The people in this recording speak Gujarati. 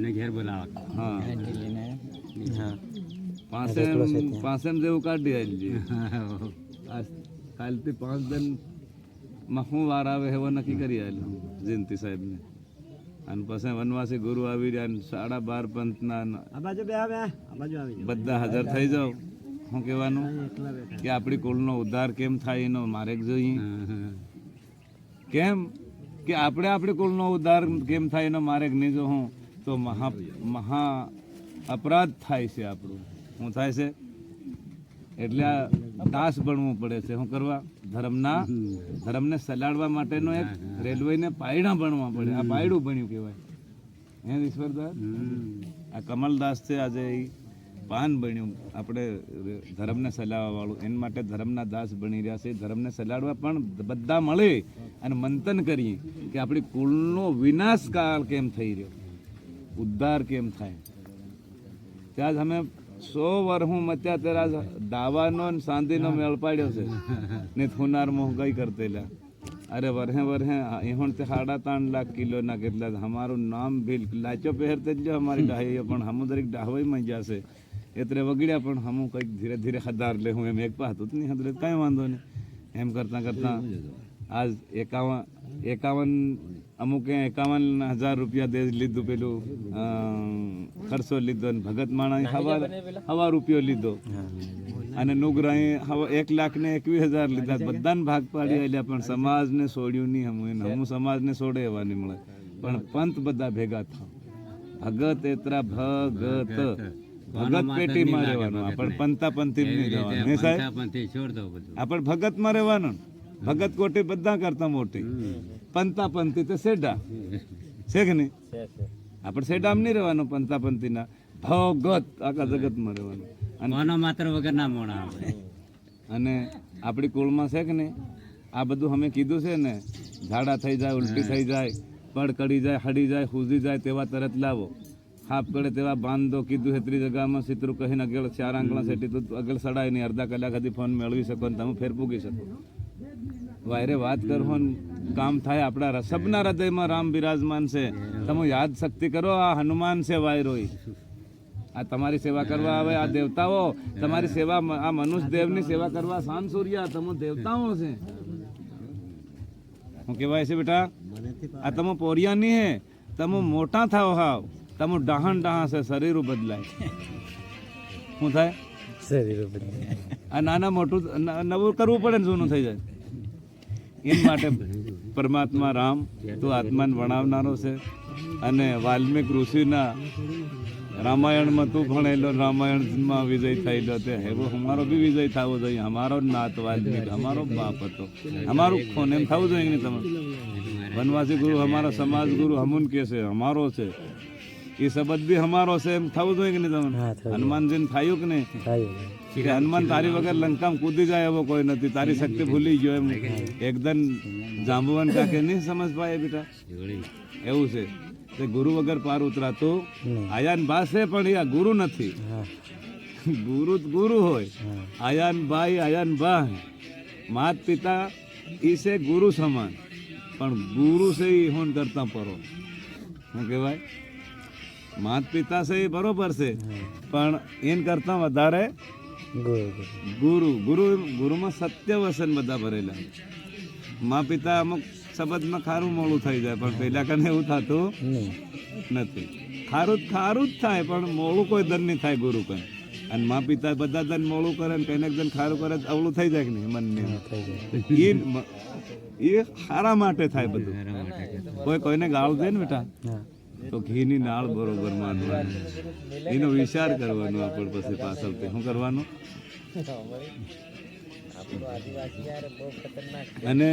ને ઘેર બોલાવા. હા હા પાંસેમ જેવું કાઢી આલજે. આ કાલથી 5 દિન માં શું વાર આવે એવો નક્કી કરી આલ્યો જયંતિ સાહેબને. અને પછી વનવાસી ગુરુ આવી રહ્યા ને 12.5 પંથના આ બાજુ બે આવે, આ બાજુ આવી જાઓ. બધા હાજર થઈ જાઓ. શું કહેવાનું કે આપણી કુળનો ઉદ્ધાર કેમ થાય એનો મારે જોઈએ. કેમ કે આપણે આપણી કુળનો ઉદ્ધાર કેમ થાય એનો મારે નહીં જો હું તો મહા અપરાધ થાય છે આપણું. શું થાય છે? એટલે આ દાસ બનવું પડે છે. શું કરવા? ધર્મને સલાડવા માટેનો એક રેલવેને પાયડા બનવા પડે. આ પાયડું બન્યું કહેવાય. હે ઈશ્વરદાસ, આ કમલદાસ છે આજે એ પાન બન્યું આપણે ધર્મને સલાડવા વાળું. એના માટે ધર્મના દાસ બની રહ્યા છે. ધર્મને સલાડવા પણ બધા મળે અને મંથન કરીએ કે આપણી કુળનો વિનાશ કાળ કેમ થઈ રહ્યો, ઉદ્ધાર કેમ થાય. ત્યાં જ અમે 100 વર્ષ મત્યા ત્યારે દાવાનો ને સાંધીનો મેળ પાડ્યો છે ને થુનાર મોંઘાઈ કરતેલા. અરે વર્હે એહોણ તે 3.5 લાખ કિલો ના કેટલા હમારું નામ ભીલ લાચો પહેરતે જ અમારી ડાહી પણ હમુ દરેક ડાહવાઈ માં જશે એટલે વગડ્યા પણ હમુ કંઈક ધીરે ધીરે હદાર લે હું એમ એક પાતું જ નહીં હદરે કાંઈ વાંધો નહીં. એમ કરતાં આજ 51 અમુકે 51,000 રૂપિયા દે લીધું. પેલું ખર્ચો લીધો ને ભગત માણા હવા રૂપિયો લીધો અને નુગરાએ 1,21,000 લીધા. બધાને ભાગ પાડી આલ્યા પણ સમાજને છોડ્યું નહીં. હમું સમાજને છોડે એવા નહીં મળે પણ પંથ બધા ભેગા થાવ. ભગત એતરા ભગત પેટીમાં રહેવાનું. આપણે પંથી નહીં જવાનું. હે સાહેબ, આપણે ભગતમાં રહેવાનું. ભગત કોટી બધા કરતા મોટી, પંથી તો સેડા છે કે નહીં? આપણે સેડામ નહીં રહેવાનું. પંથીના ભગત આખા જગતમાં રહેવાનું. અને માત્ર વગર ના મોણા અને આપણી કુળમાં છે કે નહીં આ બધું અમે કીધું છે ને. ઝાડા થઈ જાય, ઉલટી થઈ જાય, પડ કડી જાય, હડી જાય, હુજી જાય તેવા તરત લાવો. હાફ કરે તેવા બાંધો. કીધું હેતરી જગામાં સિતરું કહીને આગળ 4 આંગળા સેટી તો આગળ સડાય નહીં. અડધા કલાક સુધી ફોન મેળવી શકો ને તમે ફેર પૂગી શકો. વાયરે વાત કરો ને કામ થાય. આપણા સબના હૃદયમાં રામ બિરાજમાન છે. તમે યાદ શક્તિ કરો. આ હનુમાન છે વાયરોય. આ તમારી સેવા કરવા આવે. આ દેવતાઓ તમારી સેવા, આ મનુષ્ય દેવની સેવા કરવા શાન સૂર્યા તમે દેવતાઓ છે. શું કહેવાય છે બેટા? આ તમે પોરિયા નહીં હે. તમે મોટા થાવ હાવ. તમે ડાહણ છે. શરીર બદલાય. શું થાય? શરીર બદલાય. આ નાના મોટું નવું કરવું પડે ને જૂનું થઈ જાય. એ માટે પરમાત્મા રામ તો આત્માને વણાવનારો છે. અને વાલ્મીક ઋષિના રામાયણમાં તું ભણેલો, રામાયણમાં વિજય થયેલો તે એવો અમારો બી વિજય થવો જોઈએ. અમારો નાત વાલ્મીક અમારો બાપ હતો. અમારું ખોન એમ થવું જોઈએ નહીં. તમે વનવાસી ગુરુ અમારો સમાજ ગુરુ હમુન કે છે અમારો છે. એ શબ્દ બી અમારો છે એમ થવું જોઈએ કે નહીં? તમે હનુમાનજીને થયું કે નહીં? કે હનુમાન તારી વગર લંકામાં કૂદી જાય એવો કોઈ નથી. તારી શક્તિ ભૂલી ગયો એમ એકદમ જાંબુવાન કાકે નહીં સમજ પાય બેટા. એવું છે તે ગુરુ વગર પાર ઉતરાતું. આયાન બા છે પણ એ ગુરુ નથી. ગુરુ હોય. આયાન ભાઈ આયાન બા માત પિતા ઈ છે ગુરુ સમાન. પણ ગુરુ છે એ હોન કરતા પરો. શું કહેવાય? માત પિતા છે એ બરોબર છે પણ એન કરતા વધારે ગુરુમાં સત્ય વસન બધા ભરેલા. મા પિતા અમુક શબ્દમાં ખારું મોડું થઈ જાય પણ પેલા કને એવું થતું નથી. ખારું જ થાય પણ મોડું કોઈ દન નહીં થાય ગુરુ કઈ. અને મા પિતા બધા દન મોડું કરે ને કઈને દન ખારું કરે અવળું થઈ જાય કે નહીં મનને. એ સારા માટે થાય બધું. કોઈને ગાળું દે ને બેટા તો ઘીની નાળ બરોબર માનવાની. એનો વિચાર કરવાનો આપણે પછી પાછળથી શું કરવાનું. અને